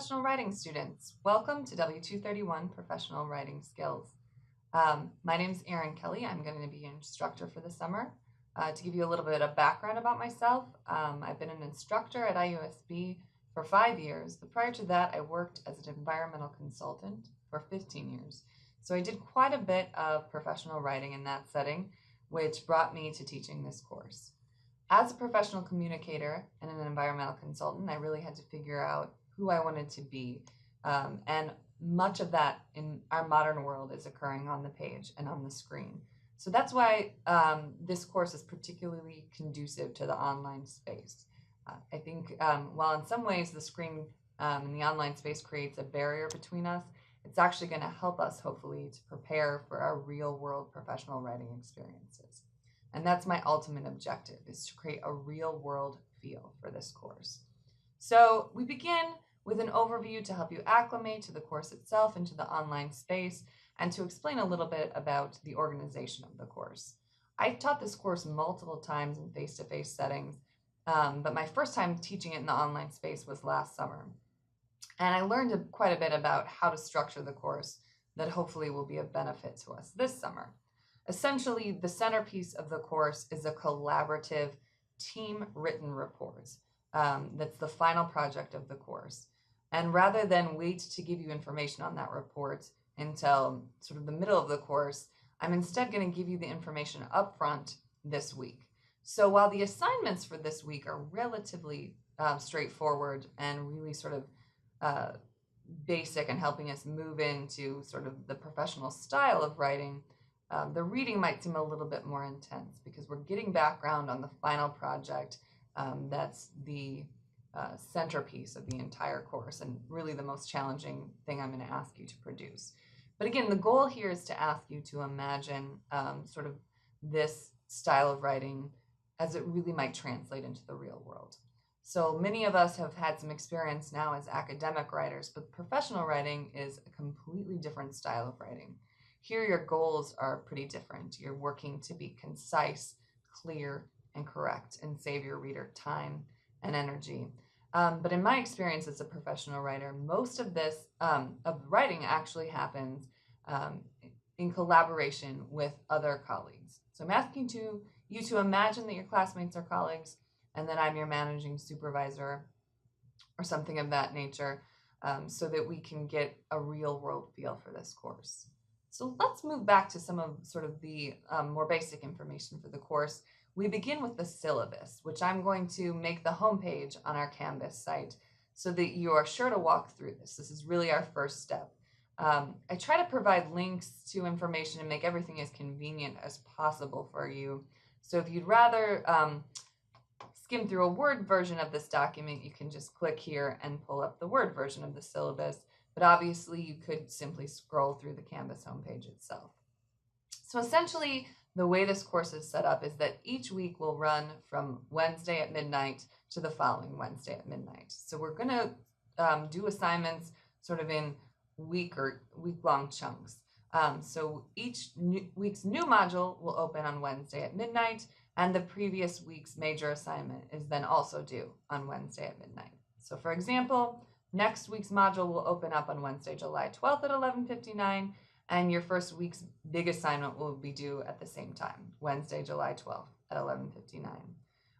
professional writing students. Welcome to W231 Professional Writing Skills. My name is Erin Kelly. I'm going to be your instructor for the summer. To give you a little bit of background about myself, I've been an instructor at IUSB for 5 years, but prior to that I worked as an environmental consultant for 15 years. So I did quite a bit of professional writing in that setting, which brought me to teaching this course. As a professional communicator and an environmental consultant, I really had to figure out who I wanted to be. And much of that in our modern world is occurring on the page and on the screen. So that's why this course is particularly conducive to the online space. I think while in some ways the screen and the online space creates a barrier between us, it's actually going to help us hopefully to prepare for our real world professional writing experiences. And that's my ultimate objective, is to create a real world feel for this course. So we begin with an overview to help you acclimate to the course itself and to the online space, and to explain a little bit about the organization of the course. I've taught this course multiple times in face-to-face settings, but my first time teaching it in the online space was last summer. And I learned quite a bit about how to structure the course that hopefully will be of benefit to us this summer. Essentially, the centerpiece of the course is a collaborative team-written report. That's the final project of the course. And rather than wait to give you information on that report until sort of the middle of the course, I'm instead going to give you the information up front this week. So while the assignments for this week are relatively straightforward and really sort of basic and helping us move into sort of the professional style of writing, the reading might seem a little bit more intense because we're getting background on the final project that's the centerpiece of the entire course and really the most challenging thing I'm going to ask you to produce. But again, the goal here is to ask you to imagine sort of this style of writing as it really might translate into the real world. So many of us have had some experience now as academic writers, but professional writing is a completely different style of writing. Here, your goals are pretty different. You're working to be concise, clear, and correct, and save your reader time and energy. But in my experience as a professional writer, most of this of writing actually happens in collaboration with other colleagues. So I'm asking you to imagine that your classmates are colleagues, and that I'm your managing supervisor or something of that nature, so that we can get a real world feel for this course. So let's move back to some of sort of the more basic information for the course. We begin with the syllabus, which I'm going to make the homepage on our Canvas site so that you are sure to walk through this. This is really our first step. I try to provide links to information and make everything as convenient as possible for you. So if you'd rather skim through a Word version of this document, you can just click here and pull up the Word version of the syllabus. But obviously, you could simply scroll through the Canvas homepage itself. So essentially, the way this course is set up is that each week will run from Wednesday at midnight to the following Wednesday at midnight. So we're going to do assignments sort of in week-long chunks. So each week's new module will open on Wednesday at midnight, and the previous week's major assignment is then also due on Wednesday at midnight. So for example, next week's module will open up on Wednesday, July 12th at 11:59, and your first week's big assignment will be due at the same time, Wednesday, July 12th at 11:59.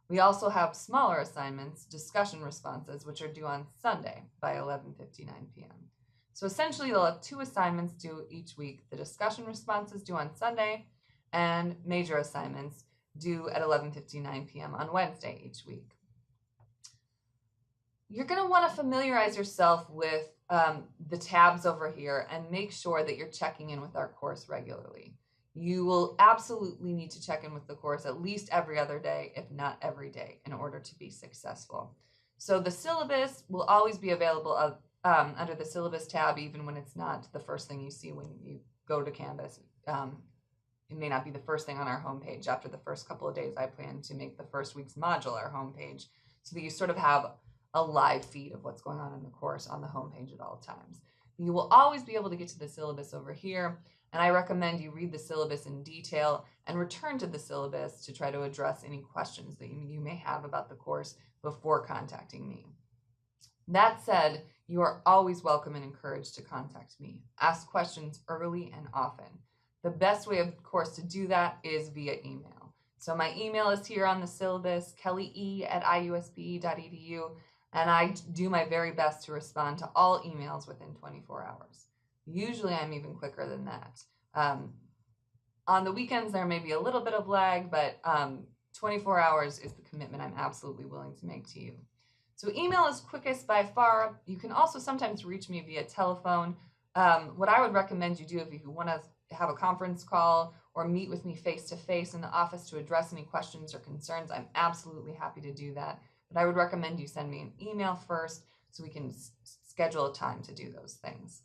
We also have smaller assignments, discussion responses, which are due on Sunday by 11:59 p.m. So essentially, you'll have 2 assignments due each week, the discussion responses due on Sunday, and major assignments due at 11:59 p.m. on Wednesday each week. You're going to want to familiarize yourself with the tabs over here and make sure that you're checking in with our course regularly. You will absolutely need to check in with the course at least every other day, if not every day, in order to be successful. So the syllabus will always be available under the syllabus tab, even when it's not the first thing you see when you go to Canvas. It may not be the first thing on our homepage. After the first couple of days, I plan to make the first week's module our homepage so that you sort of have a live feed of what's going on in the course on the homepage at all times. You will always be able to get to the syllabus over here, and I recommend you read the syllabus in detail and return to the syllabus to try to address any questions that you may have about the course before contacting me. That said, you are always welcome and encouraged to contact me. Ask questions early and often. The best way, of course, to do that is via email. So my email is here on the syllabus, kellye@iusbe.edu, and I do my very best to respond to all emails within 24 hours. Usually I'm even quicker than that. On the weekends, there may be a little bit of lag, but 24 hours is the commitment I'm absolutely willing to make to you. So email is quickest by far. You can also sometimes reach me via telephone. What I would recommend you do if you want to have a conference call or meet with me face-to-face in the office to address any questions or concerns, I'm absolutely happy to do that. But I would recommend you send me an email first so we can schedule a time to do those things.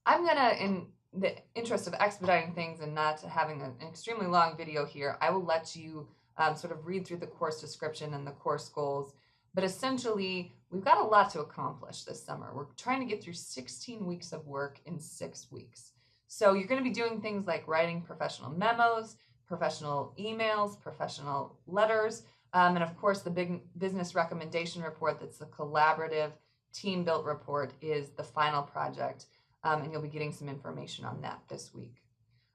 I'm going to, in the interest of expediting things and not having an extremely long video here, I will let you sort of read through the course description and the course goals. But essentially, we've got a lot to accomplish this summer. We're trying to get through 16 weeks of work in 6 weeks. So you're going to be doing things like writing professional memos, professional emails, professional letters, and of course the big business recommendation report that's the collaborative team-built report is the final project, and you'll be getting some information on that this week.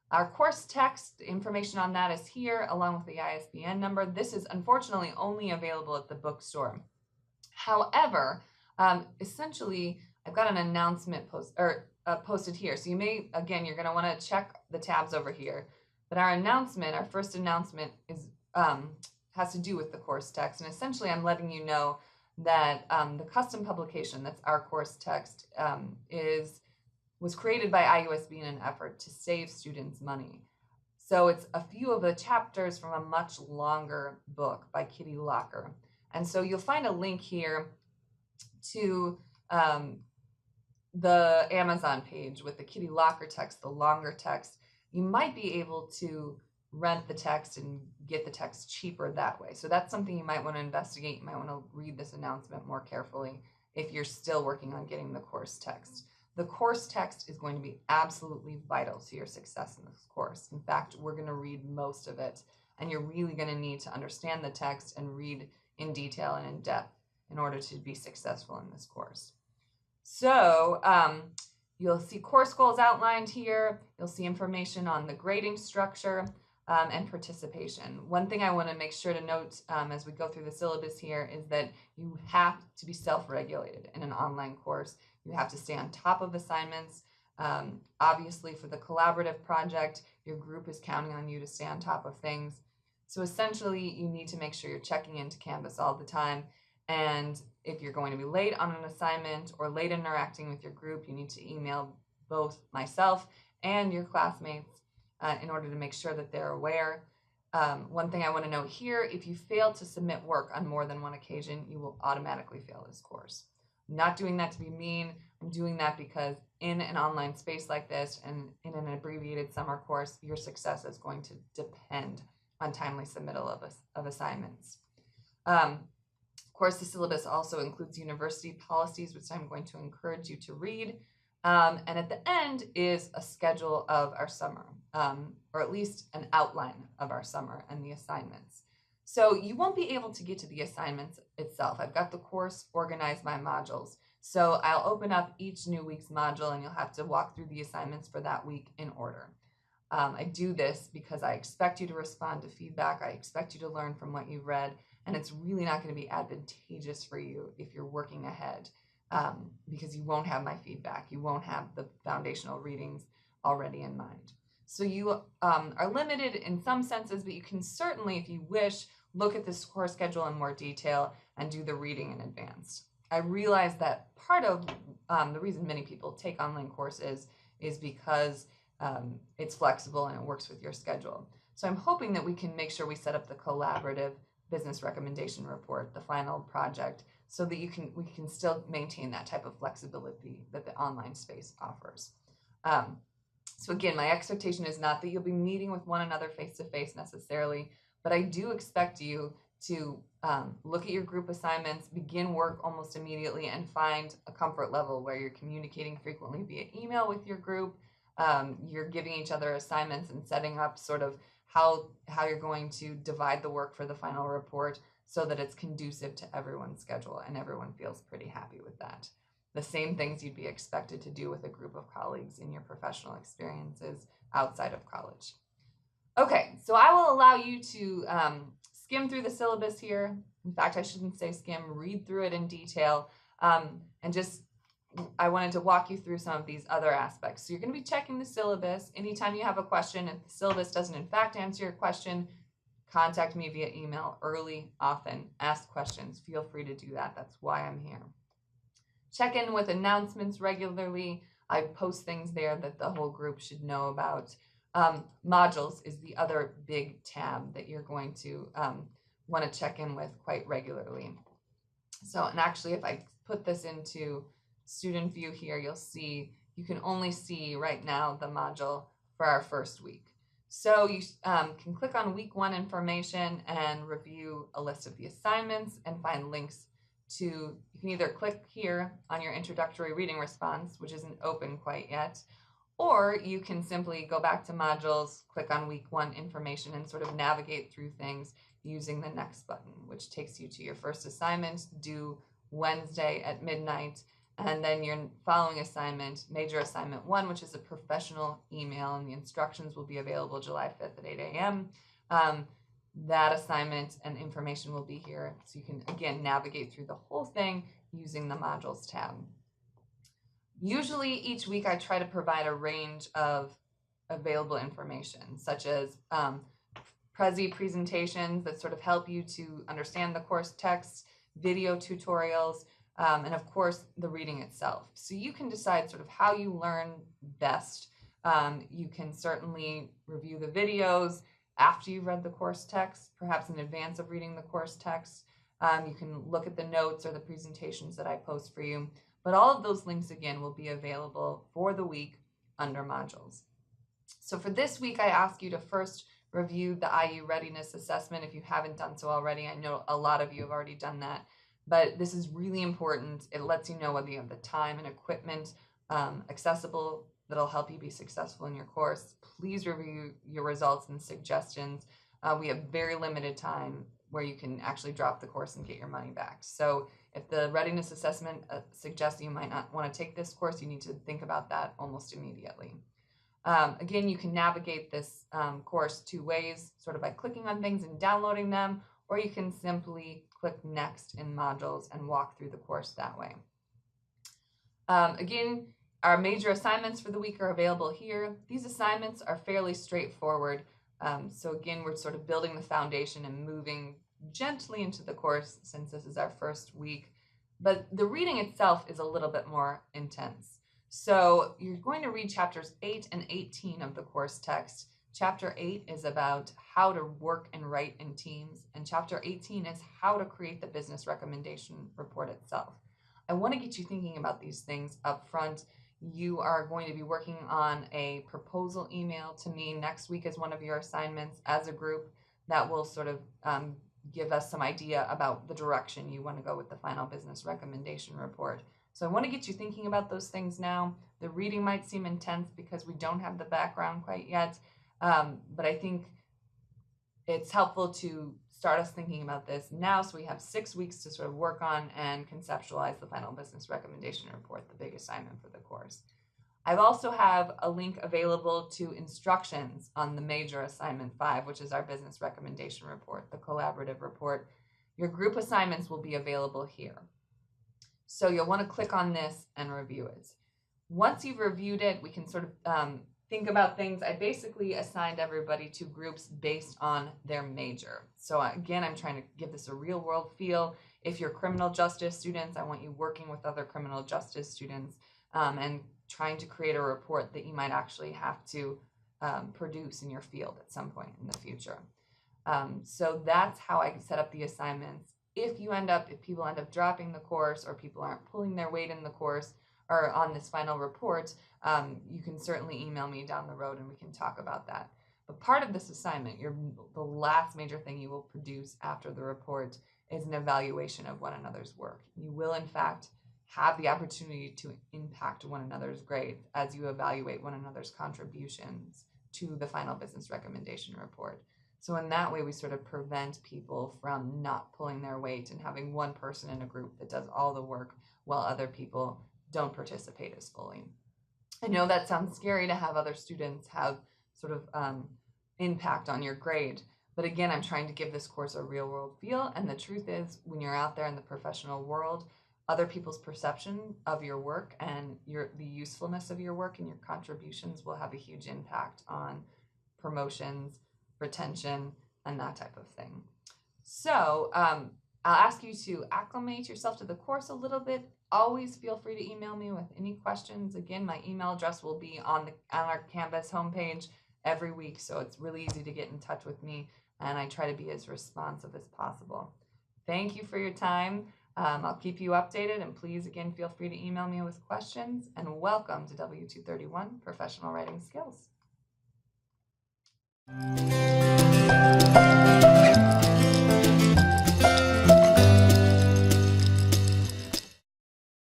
Our course text, information on that is here along with the ISBN number. This is unfortunately only available at the bookstore. However, essentially, I've got an announcement posted here. So you may, again, you're going to want to check the tabs over here. But our announcement, our first announcement is has to do with the course text. And essentially, I'm letting you know that the custom publication, that's our course text, was created by IUSB in an effort to save students money. So it's a few of the chapters from a much longer book by Kitty Locker. And so you'll find a link here to the Amazon page with the Kitty Locker text, the longer text. You might be able to rent the text and get the text cheaper that way. So that's something you might want to investigate. You might want to read this announcement more carefully if you're still working on getting the course text. The course text is going to be absolutely vital to your success in this course. In fact, we're going to read most of it, and you're really going to need to understand the text and read in detail and in depth in order to be successful in this course. So you'll see course goals outlined here. You'll see information on the grading structure and participation. One thing I want to make sure to note as we go through the syllabus here is that you have to be self-regulated in an online course. You have to stay on top of assignments. Obviously, for the collaborative project, your group is counting on you to stay on top of things. So essentially, you need to make sure you're checking into Canvas all the time. And if you're going to be late on an assignment or late interacting with your group, you need to email both myself and your classmates in order to make sure that they're aware. One thing I want to note here, if you fail to submit work on more than one occasion, you will automatically fail this course. I'm not doing that to be mean. I'm doing that because in an online space like this and in an abbreviated summer course, your success is going to depend on timely submittal of assignments. Of course, the syllabus also includes university policies, which I'm going to encourage you to read. And at the end is a schedule of our summer, or at least an outline of our summer and the assignments. So you won't be able to get to the assignments itself. I've got the course organized by modules. So I'll open up each new week's module and you'll have to walk through the assignments for that week in order. I do this because I expect you to respond to feedback. I expect you to learn from what you've read, and it's really not going to be advantageous for you if you're working ahead because you won't have my feedback. You won't have the foundational readings already in mind. So you are limited in some senses, but you can certainly, if you wish, look at this course schedule in more detail and do the reading in advance. I realize that part of the reason many people take online courses is because it's flexible and it works with your schedule. So I'm hoping that we can make sure we set up the collaborative business recommendation report, the final project, so that we can still maintain that type of flexibility that the online space offers. So again, my expectation is not that you'll be meeting with one another face-to-face necessarily, but I do expect you to look at your group assignments, begin work almost immediately, and find a comfort level where you're communicating frequently via email with your group. You're giving each other assignments and setting up sort of how you're going to divide the work for the final report so that it's conducive to everyone's schedule and everyone feels pretty happy with that. the same things you'd be expected to do with a group of colleagues in your professional experiences outside of college. Okay, so I will allow you to skim through the syllabus here. In fact, I shouldn't say skim, read through it in detail. And just, I wanted to walk you through some of these other aspects. So you're going to be checking the syllabus. Anytime you have a question, if the syllabus doesn't in fact answer your question, contact me via email early, often, ask questions. Feel free to do that. That's why I'm here. Check in with announcements regularly. I post things there that the whole group should know about. Modules is the other big tab that you're going to want to check in with quite regularly. So, and actually, if I put this into student view here, you'll see you can only see right now the module for our first week. So you can click on week 1 information and review a list of the assignments and find links to, you can either click here on your introductory reading response, which isn't open quite yet, or you can simply go back to modules, click on week 1 information, and sort of navigate through things using the next button, which takes you to your first assignment due Wednesday at midnight, and then your following assignment, major assignment 1, which is a professional email, and the instructions will be available July 5th at 8 a.m. That assignment and information will be here, so you can, again, navigate through the whole thing using the modules tab. Usually each week I try to provide a range of available information, such as Prezi presentations that sort of help you to understand the course text, video tutorials, and of course the reading itself. So you can decide sort of how you learn best. You can certainly review the videos after you've read the course text, perhaps in advance of reading the course text. You can look at the notes or the presentations that I post for you. But all of those links, again, will be available for the week under modules. So for this week, I ask you to first review the IU Readiness Assessment if you haven't done so already. I know a lot of you have already done that, but this is really important. It lets you know whether you have the time and equipment accessible that'll help you be successful in your course. Please review your results and suggestions. We have very limited time where you can actually drop the course and get your money back. So if the readiness assessment suggests you might not want to take this course, you need to think about that almost immediately. Again, you can navigate this course 2 ways, sort of by clicking on things and downloading them, or you can simply click next in modules and walk through the course that way. Again, our major assignments for the week are available here. These assignments are fairly straightforward. So again, we're sort of building the foundation and moving gently into the course since this is our first week. But the reading itself is a little bit more intense. So you're going to read chapters 8 and 18 of the course text. Chapter 8 is about how to work and write in teams, and chapter 18 is how to create the business recommendation report itself. I want to get you thinking about these things up front. You are going to be working on a proposal email to me next week as one of your assignments as a group that will sort of give us some idea about the direction you want to go with the final business recommendation report. So I want to get you thinking about those things now. The reading might seem intense because we don't have the background quite yet, but I think it's helpful to start us thinking about this now so we have 6 weeks to sort of work on and conceptualize the final business recommendation report, the big assignment for the course. I also have a link available to instructions on the major assignment 5, which is our business recommendation report, the collaborative report. Your group assignments will be available here. So you'll want to click on this and review it. Once you've reviewed it, we can sort of think about things. I basically assigned everybody to groups based on their major. So again, I'm trying to give this a real world feel. If you're criminal justice students, I want you working with other criminal justice students and trying to create a report that you might actually have to produce in your field at some point in the future. So that's how I set up the assignments. If people end up dropping the course or people aren't pulling their weight in the course or on this final report, you can certainly email me down the road and we can talk about that. But part of this assignment, the last major thing you will produce after the report is an evaluation of one another's work. You will, in fact, have the opportunity to impact one another's grades as you evaluate one another's contributions to the final business recommendation report. So in that way, we sort of prevent people from not pulling their weight and having one person in a group that does all the work while other people don't participate as fully. I know that sounds scary to have other students have sort of impact on your grade, but again, I'm trying to give this course a real world feel, and the truth is, when you're out there in the professional world, other people's perception of your work and the usefulness of your work and your contributions will have a huge impact on promotions, retention, and that type of thing. So I'll ask you to acclimate yourself to the course a little bit. Always feel free to email me with any questions. Again, my email address will be on our Canvas homepage every week, so it's really easy to get in touch with me, and I try to be as responsive as possible. Thank you for your time. I'll keep you updated, and please, again, feel free to email me with questions, and welcome to W231 Professional Writing Skills.